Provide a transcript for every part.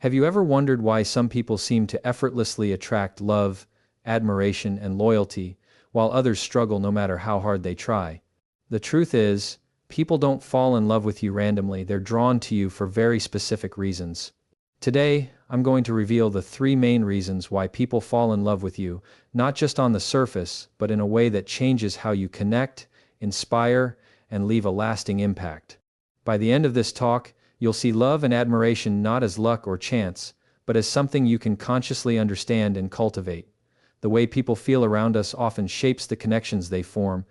Have you ever wondered why some people seem to effortlessly attract love, admiration, and loyalty, while others struggle no matter how hard they try? The truth is, people don't fall in love with you randomly, they're drawn to you for very specific reasons. Today, I'm going to reveal the 3 main reasons why people fall in love with you, not just on the surface, but in a way that changes how you connect, inspire, and leave a lasting impact. By the end of this talk, you'll see love and admiration not as luck or chance, but as something you can consciously understand and cultivate. The way people feel around us often shapes the connections they form,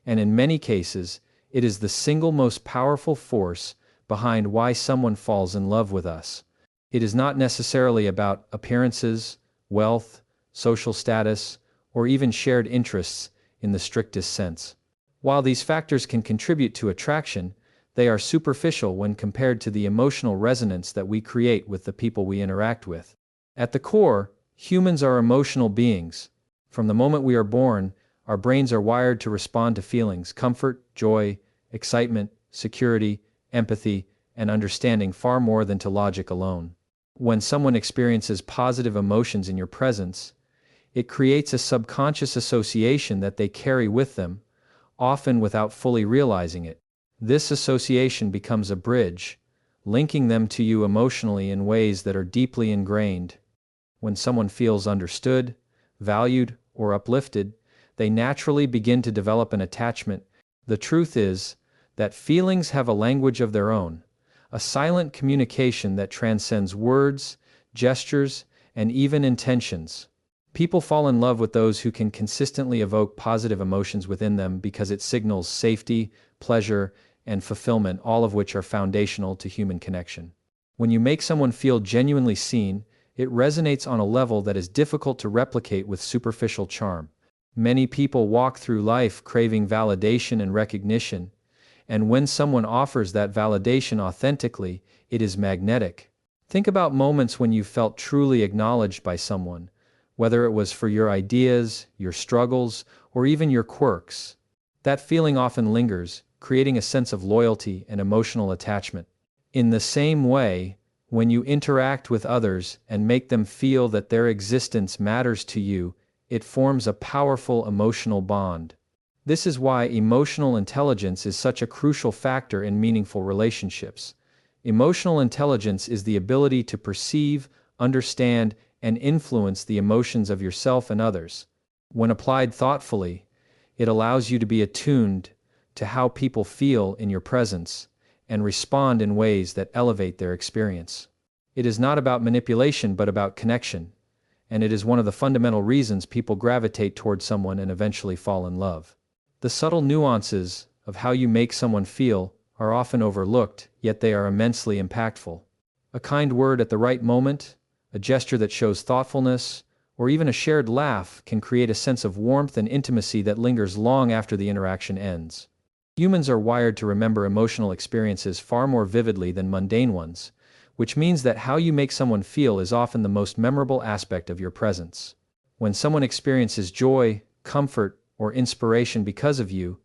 and in many cases, it is the single most powerful force behind why someone falls in love with us. It is not necessarily about appearances, wealth, social status, or even shared interests in the strictest sense. While these factors can contribute to attraction, they are superficial when compared to the emotional resonance that we create with the people we interact with. At the core, humans are emotional beings. From the moment we are born, our brains are wired to respond to feelings, comfort, joy, excitement, security, empathy, and understanding far more than to logic alone. When someone experiences positive emotions in your presence, it creates a subconscious association that they carry with them, often without fully realizing it. This association becomes a bridge, linking them to you emotionally in ways that are deeply ingrained. When someone feels understood, valued, or uplifted, they naturally begin to develop an attachment. The truth is that feelings have a language of their own, a silent communication that transcends words, gestures, and even intentions. People fall in love with those who can consistently evoke positive emotions within them because it signals safety, pleasure, and fulfillment, all of which are foundational to human connection. When you make someone feel genuinely seen, it resonates on a level that is difficult to replicate with superficial charm. Many people walk through life craving validation and recognition, and when someone offers that validation authentically, it is magnetic. Think about moments when you felt truly acknowledged by someone, whether it was for your ideas, your struggles, or even your quirks. That feeling often lingers, creating a sense of loyalty and emotional attachment. In the same way, when you interact with others and make them feel that their existence matters to you, it forms a powerful emotional bond. This is why emotional intelligence is such a crucial factor in meaningful relationships. Emotional intelligence is the ability to perceive, understand, and influence the emotions of yourself and others. When applied thoughtfully, it allows you to be attuned to how people feel in your presence and respond in ways that elevate their experience. It is not about manipulation but about connection, and it is one of the fundamental reasons people gravitate toward someone and eventually fall in love. The subtle nuances of how you make someone feel are often overlooked, yet they are immensely impactful. A kind word at the right moment, a gesture that shows thoughtfulness, or even a shared laugh can create a sense of warmth and intimacy that lingers long after the interaction ends. Humans are wired to remember emotional experiences far more vividly than mundane ones, which means that how you make someone feel is often the most memorable aspect of your presence. When someone experiences joy, comfort, or inspiration because of you,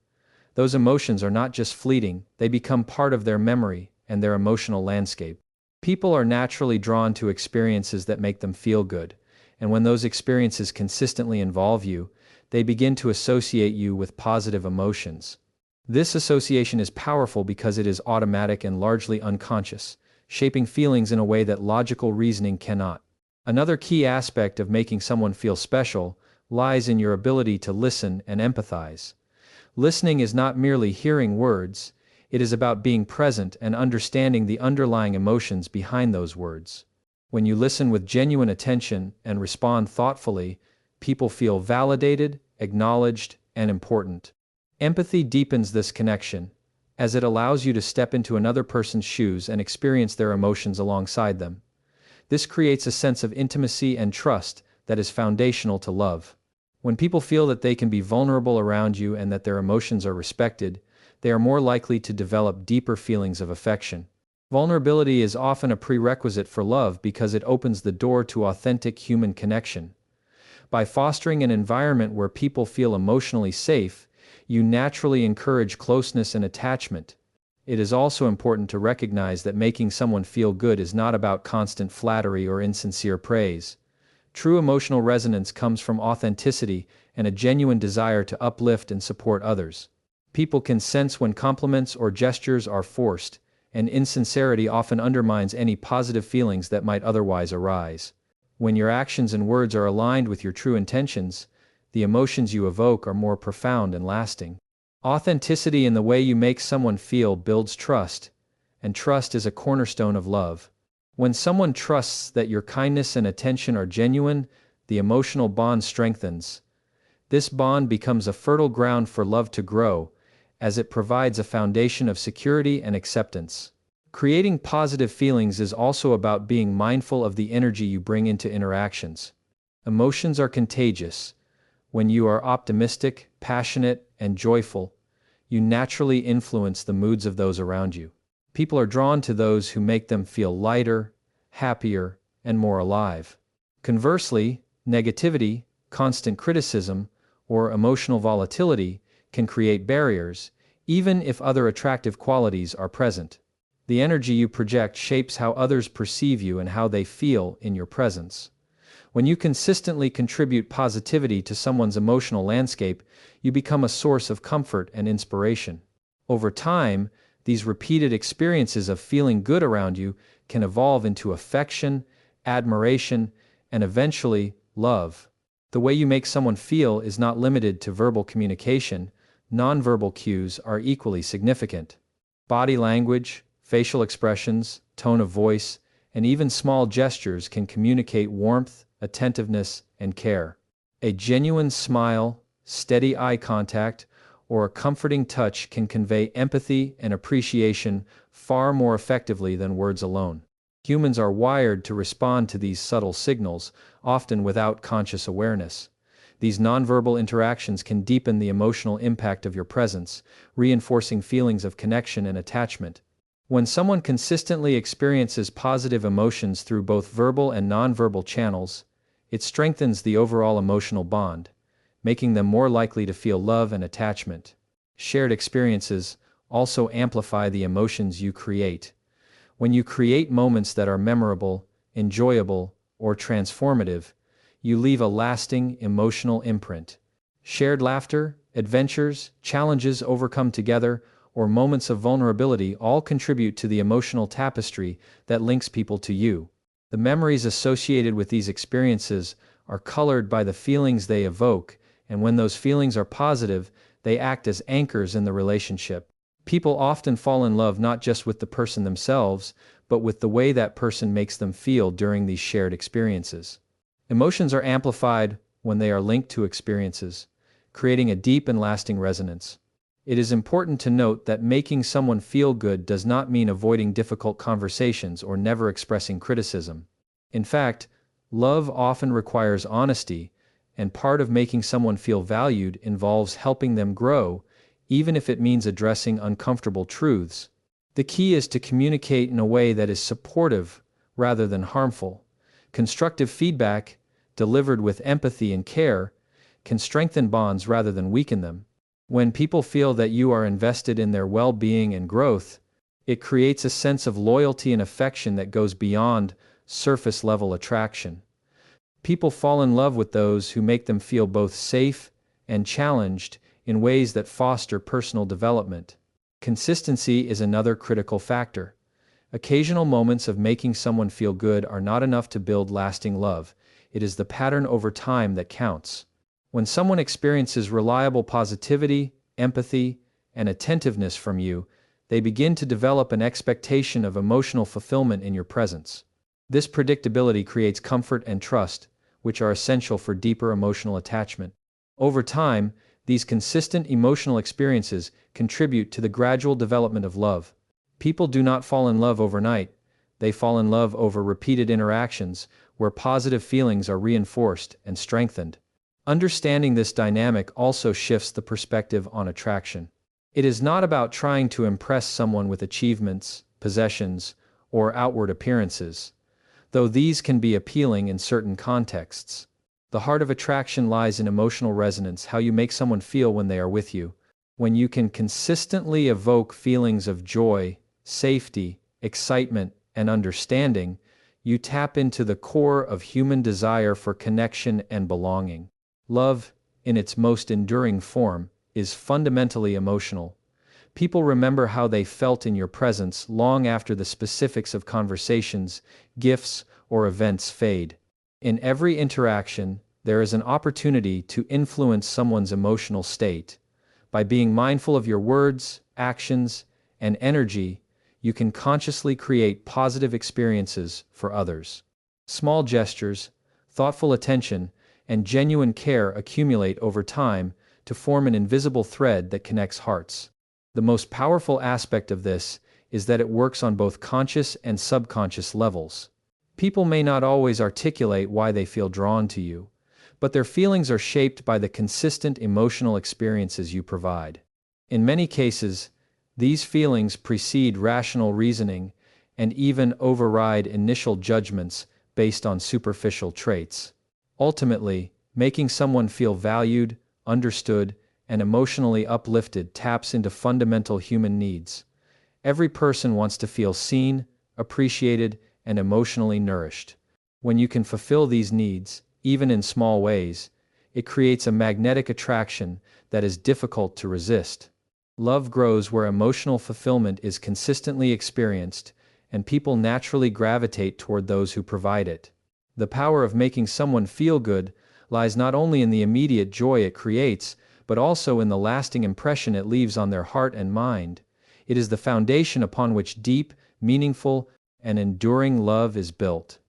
those emotions are not just fleeting, they become part of their memory and their emotional landscape. People are naturally drawn to experiences that make them feel good, and when those experiences consistently involve you, they begin to associate you with positive emotions. This association is powerful because it is automatic and largely unconscious, shaping feelings in a way that logical reasoning cannot. Another key aspect of making someone feel special lies in your ability to listen and empathize. Listening is not merely hearing words, it is about being present and understanding the underlying emotions behind those words. When you listen with genuine attention and respond thoughtfully, people feel validated, acknowledged, and important. Empathy deepens this connection, as it allows you to step into another person's shoes and experience their emotions alongside them. This creates a sense of intimacy and trust that is foundational to love. When people feel that they can be vulnerable around you and that their emotions are respected, they are more likely to develop deeper feelings of affection. Vulnerability is often a prerequisite for love because it opens the door to authentic human connection. By fostering an environment where people feel emotionally safe, you naturally encourage closeness and attachment. It is also important to recognize that making someone feel good is not about constant flattery or insincere praise. True emotional resonance comes from authenticity and a genuine desire to uplift and support others. People can sense when compliments or gestures are forced, and insincerity often undermines any positive feelings that might otherwise arise. When your actions and words are aligned with your true intentions, the emotions you evoke are more profound and lasting. Authenticity in the way you make someone feel builds trust, and trust is a cornerstone of love. When someone trusts that your kindness and attention are genuine, the emotional bond strengthens. This bond becomes a fertile ground for love to grow, as it provides a foundation of security and acceptance. Creating positive feelings is also about being mindful of the energy you bring into interactions. Emotions are contagious. When you are optimistic, passionate, and joyful, you naturally influence the moods of those around you. People are drawn to those who make them feel lighter, happier, and more alive. Conversely, negativity, constant criticism, or emotional volatility can create barriers, even if other attractive qualities are present. The energy you project shapes how others perceive you and how they feel in your presence. When you consistently contribute positivity to someone's emotional landscape, you become a source of comfort and inspiration. Over time, these repeated experiences of feeling good around you can evolve into affection, admiration, and eventually, love. The way you make someone feel is not limited to verbal communication. Nonverbal cues are equally significant. Body language, facial expressions, tone of voice, and even small gestures can communicate warmth, attentiveness, and care. A genuine smile, steady eye contact, or a comforting touch can convey empathy and appreciation far more effectively than words alone. Humans are wired to respond to these subtle signals, often without conscious awareness. These nonverbal interactions can deepen the emotional impact of your presence, reinforcing feelings of connection and attachment. When someone consistently experiences positive emotions through both verbal and nonverbal channels, it strengthens the overall emotional bond, making them more likely to feel love and attachment. Shared experiences also amplify the emotions you create. When you create moments that are memorable, enjoyable, or transformative, you leave a lasting emotional imprint. Shared laughter, adventures, challenges overcome together, or moments of vulnerability all contribute to the emotional tapestry that links people to you. The memories associated with these experiences are colored by the feelings they evoke, and when those feelings are positive, they act as anchors in the relationship. People often fall in love not just with the person themselves, but with the way that person makes them feel during these shared experiences. Emotions are amplified when they are linked to experiences, creating a deep and lasting resonance. It is important to note that making someone feel good does not mean avoiding difficult conversations or never expressing criticism. In fact, love often requires honesty, and part of making someone feel valued involves helping them grow, even if it means addressing uncomfortable truths. The key is to communicate in a way that is supportive rather than harmful. Constructive feedback, delivered with empathy and care, can strengthen bonds rather than weaken them. When people feel that you are invested in their well-being and growth, it creates a sense of loyalty and affection that goes beyond surface-level attraction. People fall in love with those who make them feel both safe and challenged in ways that foster personal development. Consistency is another critical factor. Occasional moments of making someone feel good are not enough to build lasting love. It is the pattern over time that counts. When someone experiences reliable positivity, empathy, and attentiveness from you, they begin to develop an expectation of emotional fulfillment in your presence. This predictability creates comfort and trust, which are essential for deeper emotional attachment. Over time, these consistent emotional experiences contribute to the gradual development of love. People do not fall in love overnight. They fall in love over repeated interactions, where positive feelings are reinforced and strengthened. Understanding this dynamic also shifts the perspective on attraction. It is not about trying to impress someone with achievements, possessions, or outward appearances, though these can be appealing in certain contexts. The heart of attraction lies in emotional resonance, how you make someone feel when they are with you. When you can consistently evoke feelings of joy, safety, excitement, and understanding, you tap into the core of human desire for connection and belonging. Love, in its most enduring form, is fundamentally emotional. People remember how they felt in your presence long after the specifics of conversations, gifts, or events fade. In every interaction, there is an opportunity to influence someone's emotional state. By being mindful of your words, actions, and energy, you can consciously create positive experiences for others. Small gestures, thoughtful attention, and genuine care accumulate over time to form an invisible thread that connects hearts. The most powerful aspect of this is that it works on both conscious and subconscious levels. People may not always articulate why they feel drawn to you, but their feelings are shaped by the consistent emotional experiences you provide. In many cases, these feelings precede rational reasoning and even override initial judgments based on superficial traits. Ultimately, making someone feel valued, understood, and emotionally uplifted taps into fundamental human needs. Every person wants to feel seen, appreciated, and emotionally nourished. When you can fulfill these needs, even in small ways, it creates a magnetic attraction that is difficult to resist. Love grows where emotional fulfillment is consistently experienced, and people naturally gravitate toward those who provide it. The power of making someone feel good lies not only in the immediate joy it creates, but also in the lasting impression it leaves on their heart and mind. It is the foundation upon which deep, meaningful, and enduring love is built.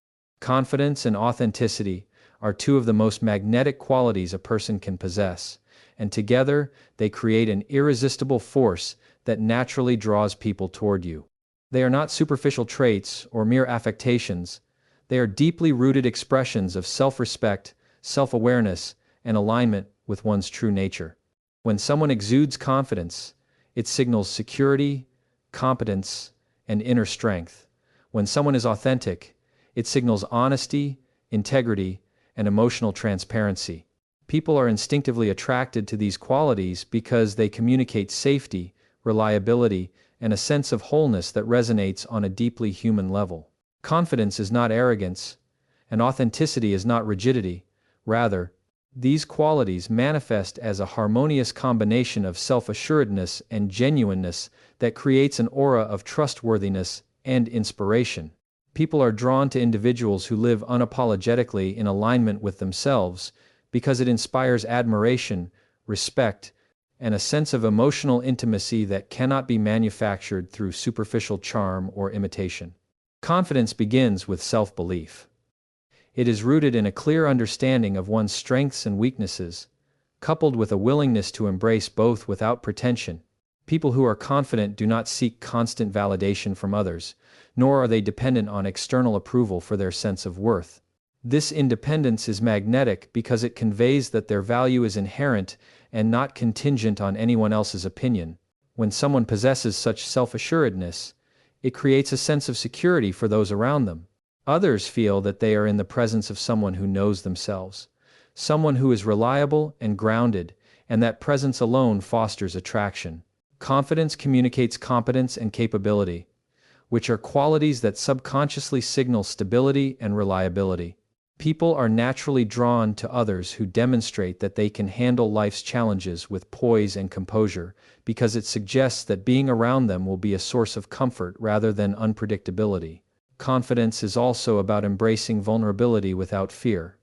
Confidence and authenticity are two of the most magnetic qualities a person can possess, and together they create an irresistible force that naturally draws people toward you. They are not superficial traits or mere affectations. They are deeply rooted expressions of self-respect, self-awareness, and alignment with one's true nature. When someone exudes confidence, it signals security, competence, and inner strength. When someone is authentic, it signals honesty, integrity, and emotional transparency. People are instinctively attracted to these qualities because they communicate safety, reliability, and a sense of wholeness that resonates on a deeply human level. Confidence is not arrogance, and authenticity is not rigidity. Rather, these qualities manifest as a harmonious combination of self-assuredness and genuineness that creates an aura of trustworthiness and inspiration. People are drawn to individuals who live unapologetically in alignment with themselves because it inspires admiration, respect, and a sense of emotional intimacy that cannot be manufactured through superficial charm or imitation. Confidence begins with self-belief. It is rooted in a clear understanding of one's strengths and weaknesses, coupled with a willingness to embrace both without pretension. People who are confident do not seek constant validation from others, nor are they dependent on external approval for their sense of worth. This independence is magnetic because it conveys that their value is inherent and not contingent on anyone else's opinion. When someone possesses such self-assuredness, it creates a sense of security for those around them. Others feel that they are in the presence of someone who knows themselves, someone who is reliable and grounded, and that presence alone fosters attraction. Confidence communicates competence and capability, which are qualities that subconsciously signal stability and reliability. People are naturally drawn to others who demonstrate that they can handle life's challenges with poise and composure, because it suggests that being around them will be a source of comfort rather than unpredictability. Confidence is also about embracing vulnerability without fear.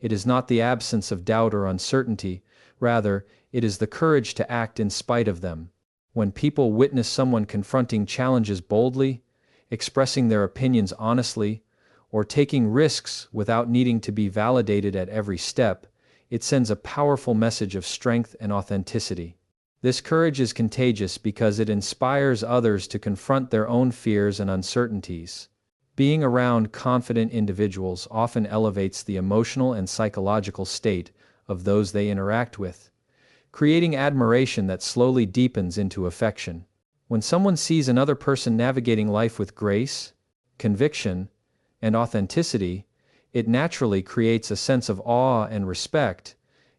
It is not the absence of doubt or uncertainty, rather, it is the courage to act in spite of them. When people witness someone confronting challenges boldly, expressing their opinions honestly, or taking risks without needing to be validated at every step, it sends a powerful message of strength and authenticity. This courage is contagious because it inspires others to confront their own fears and uncertainties. Being around confident individuals often elevates the emotional and psychological state of those they interact with, creating admiration that slowly deepens into affection. When someone sees another person navigating life with grace, conviction, and authenticity, it naturally creates a sense of awe and respect,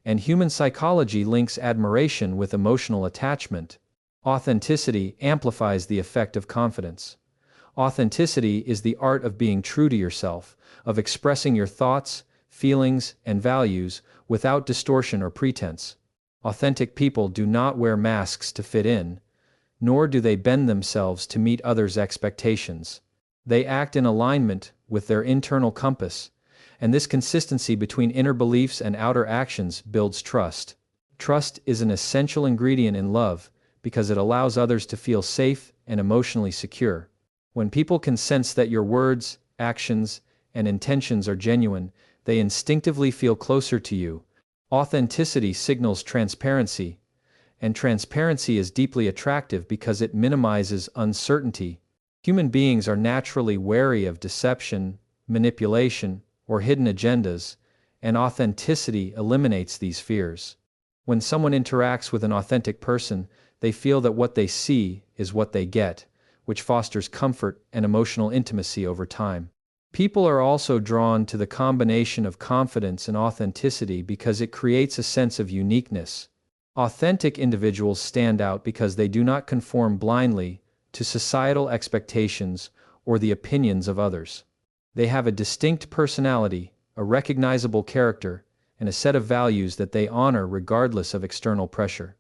and human psychology links admiration with emotional attachment. Authenticity amplifies the effect of confidence. Authenticity is the art of being true to yourself, of expressing your thoughts, feelings, and values without distortion or pretense. Authentic people do not wear masks to fit in, nor do they bend themselves to meet others' expectations. They act in alignment with their internal compass, and this consistency between inner beliefs and outer actions builds trust. Trust is an essential ingredient in love because it allows others to feel safe and emotionally secure. When people can sense that your words, actions, and intentions are genuine, they instinctively feel closer to you. Authenticity signals transparency, and transparency is deeply attractive because it minimizes uncertainty. Human beings are naturally wary of deception, manipulation, or hidden agendas, and authenticity eliminates these fears. When someone interacts with an authentic person, they feel that what they see is what they get, which fosters comfort and emotional intimacy over time. People are also drawn to the combination of confidence and authenticity because it creates a sense of uniqueness. Authentic individuals stand out because they do not conform blindly to societal expectations or the opinions of others. They have a distinct personality, a recognizable character, and a set of values that they honor regardless of external pressure.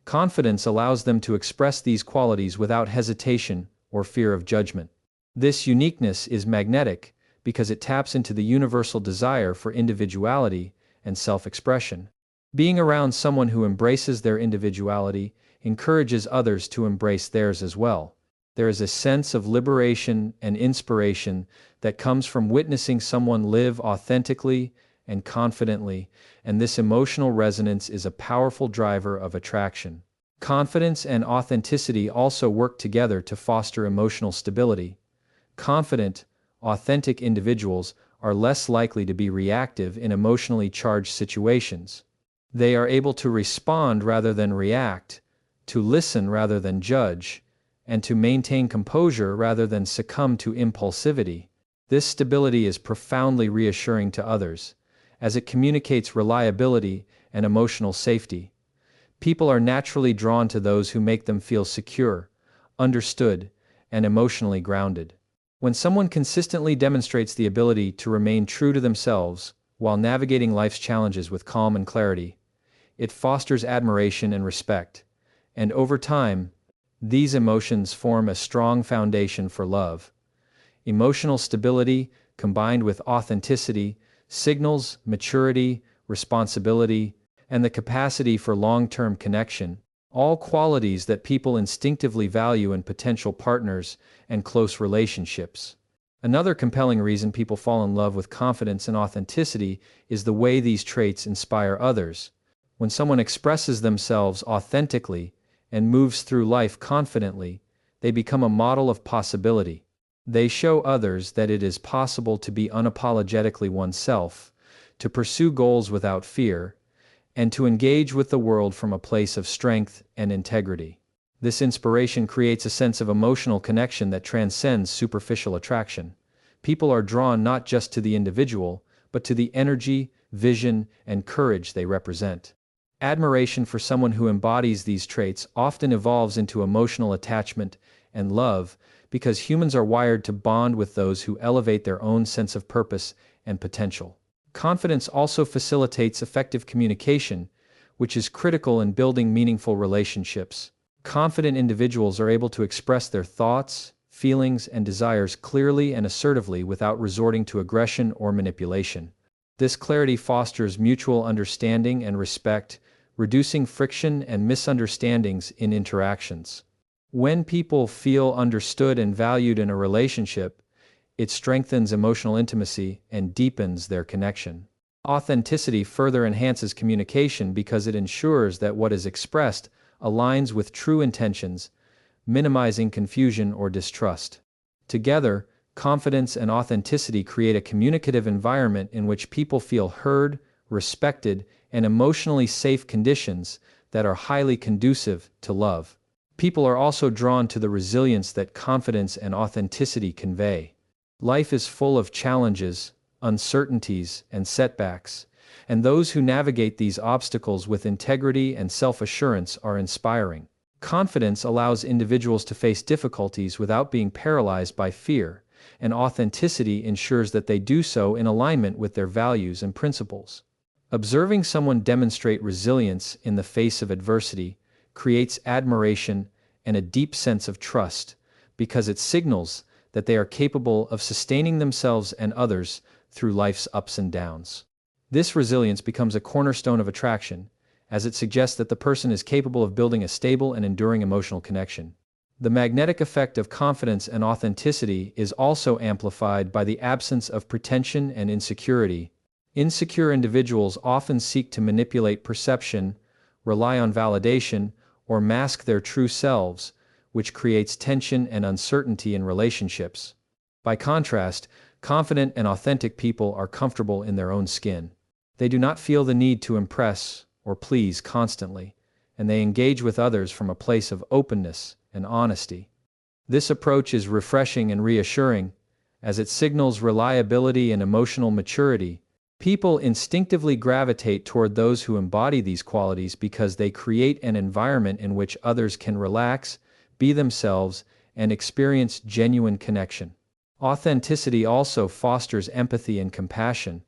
Confidence allows them to express these qualities without hesitation or fear of judgment. This uniqueness is magnetic because it taps into the universal desire for individuality and self-expression. Being around someone who embraces their individuality encourages others to embrace theirs as well. There is a sense of liberation and inspiration that comes from witnessing someone live authentically and confidently, and this emotional resonance is a powerful driver of attraction. Confidence and authenticity also work together to foster emotional stability. Confident, authentic individuals are less likely to be reactive in emotionally charged situations. They are able to respond rather than react, to listen rather than judge, and to maintain composure rather than succumb to impulsivity. This stability is profoundly reassuring to others, as it communicates reliability and emotional safety. People are naturally drawn to those who make them feel secure, understood, and emotionally grounded. When someone consistently demonstrates the ability to remain true to themselves while navigating life's challenges with calm and clarity, it fosters admiration and respect, and over time, these emotions form a strong foundation for love. Emotional stability, combined with authenticity, signals maturity, responsibility, and the capacity for long-term connection, all qualities that people instinctively value in potential partners and close relationships. Another compelling reason people fall in love with confidence and authenticity is the way these traits inspire others. When someone expresses themselves authentically and moves through life confidently, they become a model of possibility. They show others that it is possible to be unapologetically oneself, to pursue goals without fear, and to engage with the world from a place of strength and integrity. This inspiration creates a sense of emotional connection that transcends superficial attraction. People are drawn not just to the individual, but to the energy, vision, and courage they represent. Admiration for someone who embodies these traits often evolves into emotional attachment and love because humans are wired to bond with those who elevate their own sense of purpose and potential. Confidence also facilitates effective communication, which is critical in building meaningful relationships. Confident individuals are able to express their thoughts, feelings, and desires clearly and assertively without resorting to aggression or manipulation. This clarity fosters mutual understanding and respect, reducing friction and misunderstandings in interactions. When people feel understood and valued in a relationship, it strengthens emotional intimacy and deepens their connection. Authenticity further enhances communication because it ensures that what is expressed aligns with true intentions, minimizing confusion or distrust. Together, confidence and authenticity create a communicative environment in which people feel heard, respected, and emotionally safe conditions that are highly conducive to love. People are also drawn to the resilience that confidence and authenticity convey. Life is full of challenges, uncertainties, and setbacks, and those who navigate these obstacles with integrity and self-assurance are inspiring. Confidence allows individuals to face difficulties without being paralyzed by fear, and authenticity ensures that they do so in alignment with their values and principles. Observing someone demonstrate resilience in the face of adversity creates admiration and a deep sense of trust, because it signals that they are capable of sustaining themselves and others through life's ups and downs. This resilience becomes a cornerstone of attraction, as it suggests that the person is capable of building a stable and enduring emotional connection. The magnetic effect of confidence and authenticity is also amplified by the absence of pretension and insecurity. Insecure individuals often seek to manipulate perception, rely on validation, or mask their true selves, which creates tension and uncertainty in relationships. By contrast, confident and authentic people are comfortable in their own skin. They do not feel the need to impress or please constantly, and they engage with others from a place of openness and honesty. This approach is refreshing and reassuring, as it signals reliability and emotional maturity. People instinctively gravitate toward those who embody these qualities because they create an environment in which others can relax, be themselves, and experience genuine connection. Authenticity also fosters empathy and compassion.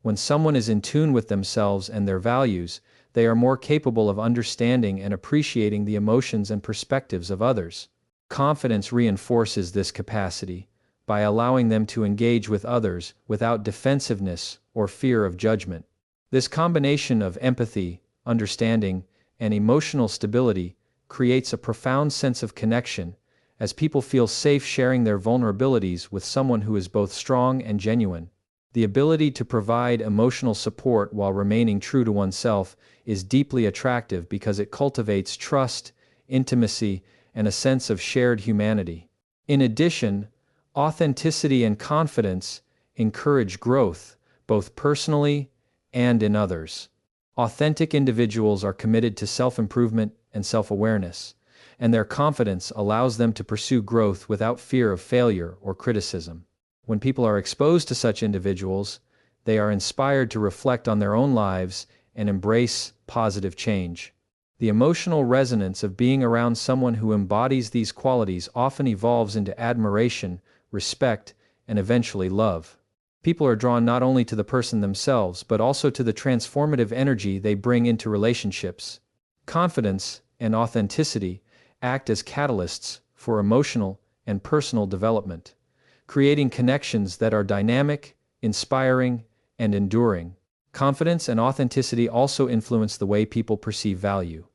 When someone is in tune with themselves and their values, they are more capable of understanding and appreciating the emotions and perspectives of others. Confidence reinforces this capacity by allowing them to engage with others without defensiveness or fear of judgment. This combination of empathy, understanding, and emotional stability creates a profound sense of connection, as people feel safe sharing their vulnerabilities with someone who is both strong and genuine. The ability to provide emotional support while remaining true to oneself is deeply attractive because it cultivates trust, intimacy, and a sense of shared humanity. In addition, authenticity and confidence encourage growth, both personally and in others. Authentic individuals are committed to self-improvement and self-awareness, and their confidence allows them to pursue growth without fear of failure or criticism. When people are exposed to such individuals, they are inspired to reflect on their own lives and embrace positive change. The emotional resonance of being around someone who embodies these qualities often evolves into admiration, respect, and eventually love. People are drawn not only to the person themselves, but also to the transformative energy they bring into relationships. Confidence and authenticity act as catalysts for emotional and personal development, creating connections that are dynamic, inspiring, and enduring. Confidence and authenticity also influence the way people perceive value.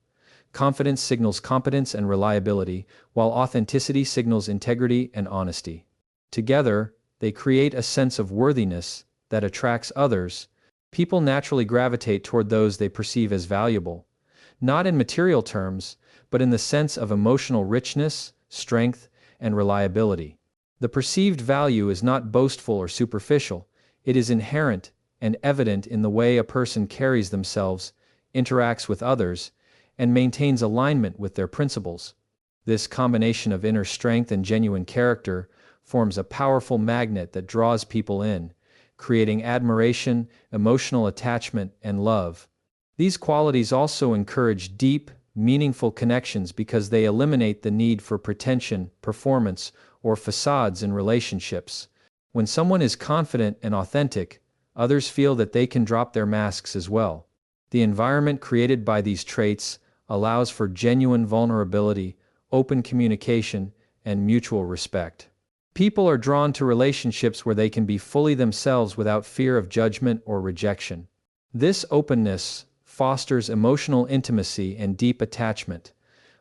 Confidence signals competence and reliability, while authenticity signals integrity and honesty. Together, they create a sense of worthiness that attracts others. People naturally gravitate toward those they perceive as valuable, not in material terms, but in the sense of emotional richness, strength, and reliability. The perceived value is not boastful or superficial, it is inherent and evident in the way a person carries themselves, interacts with others, and maintains alignment with their principles. This combination of inner strength and genuine character forms a powerful magnet that draws people in, creating admiration, emotional attachment, and love. These qualities also encourage deep, meaningful connections because they eliminate the need for pretension, performance, or facades in relationships. When someone is confident and authentic, others feel that they can drop their masks as well. The environment created by these traits allows for genuine vulnerability, open communication, and mutual respect. People are drawn to relationships where they can be fully themselves without fear of judgment or rejection. This openness fosters emotional intimacy and deep attachment,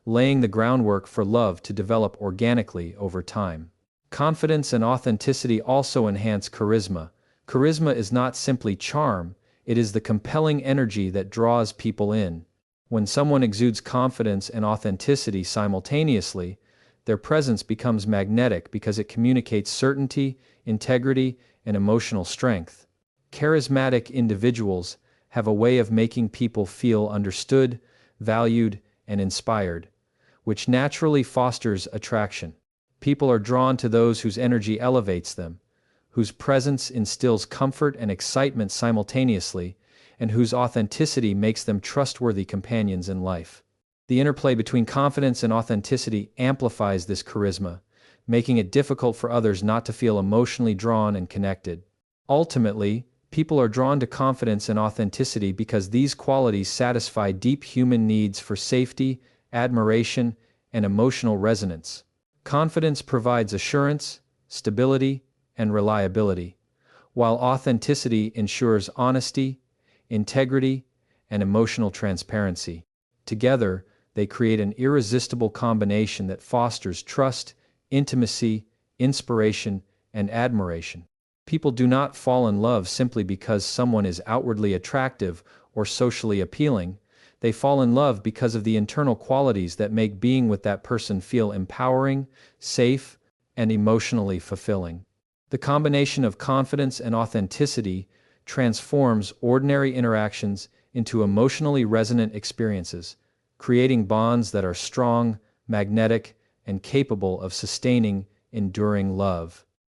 laying the groundwork for love to develop organically over time. Confidence and authenticity also enhance charisma. Charisma is not simply charm, it is the compelling energy that draws people in. When someone exudes confidence and authenticity simultaneously, their presence becomes magnetic because it communicates certainty, integrity, and emotional strength. Charismatic individuals have a way of making people feel understood, valued, and inspired, which naturally fosters attraction. People are drawn to those whose energy elevates them, whose presence instills comfort and excitement simultaneously, and whose authenticity makes them trustworthy companions in life. The interplay between confidence and authenticity amplifies this charisma, making it difficult for others not to feel emotionally drawn and connected. Ultimately, people are drawn to confidence and authenticity because these qualities satisfy deep human needs for safety, admiration, and emotional resonance. Confidence provides assurance, stability, and reliability, while authenticity ensures honesty, integrity, and emotional transparency. Together, they create an irresistible combination that fosters trust, intimacy, inspiration, and admiration. People do not fall in love simply because someone is outwardly attractive or socially appealing. They fall in love because of the internal qualities that make being with that person feel empowering, safe, and emotionally fulfilling. The combination of confidence and authenticity transforms ordinary interactions into emotionally resonant experiences, creating bonds that are strong, magnetic, and capable of sustaining enduring love.